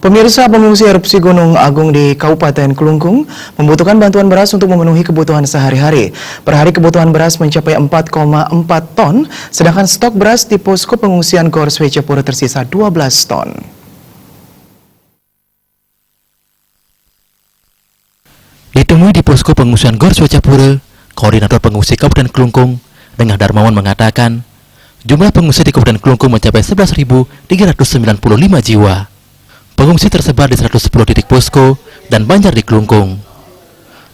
Pemirsa, pengungsi erupsi Gunung Agung di Kabupaten Kelungkung membutuhkan bantuan beras untuk memenuhi kebutuhan sehari-hari. Per hari kebutuhan beras mencapai 4,4 ton, sedangkan stok beras di posko pengungsian Gor Swecapura tersisa 12 ton. Ditemui di posko pengungsian Gor Swecapura, Koordinator Pengungsi Kabupaten Kelungkung, Dengah Darmawan mengatakan, jumlah pengungsi di Kabupaten Kelungkung mencapai 11.395 jiwa. Pengungsi tersebar di 110 titik posko dan banjar di Kelungkung.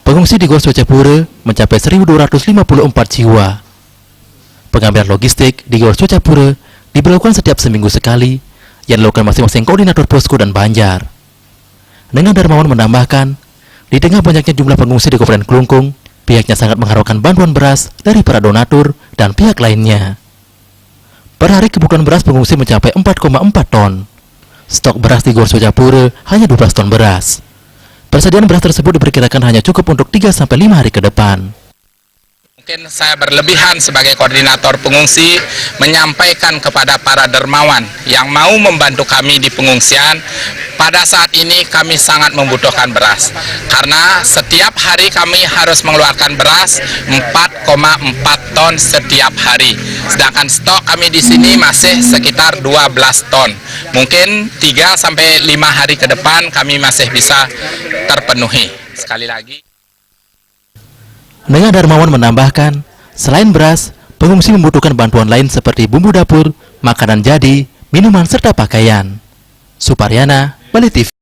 Pengungsi di Gor Swecapura mencapai 1.254 jiwa. Pengambilan logistik di Gor Swecapura diberlakukan setiap seminggu sekali yang dilakukan masing-masing koordinator posko dan banjar. Dengan Darmawan menambahkan, di tengah banyaknya jumlah pengungsi di Kabupaten Kelungkung, pihaknya sangat mengharapkan bantuan beras dari para donatur dan pihak lainnya. Per hari kebutuhan beras pengungsi mencapai 4,4 ton. Stok beras di Gor Swecapura hanya 12 ton beras. Persediaan beras tersebut diperkirakan hanya cukup untuk 3-5 hari ke depan. Mungkin saya berlebihan sebagai koordinator pengungsi menyampaikan kepada para dermawan yang mau membantu kami di pengungsian. Pada saat ini kami sangat membutuhkan beras karena setiap hari kami harus mengeluarkan beras 4,4 ton setiap hari. Sedangkan stok kami di sini masih sekitar 12 ton. Mungkin 3-5 hari ke depan kami masih bisa terpenuhi. Sekali lagi. Dengah Darmawan menambahkan, selain beras, pengungsi membutuhkan bantuan lain seperti bumbu dapur, makanan jadi, minuman serta pakaian. Suparyana, Bali TV.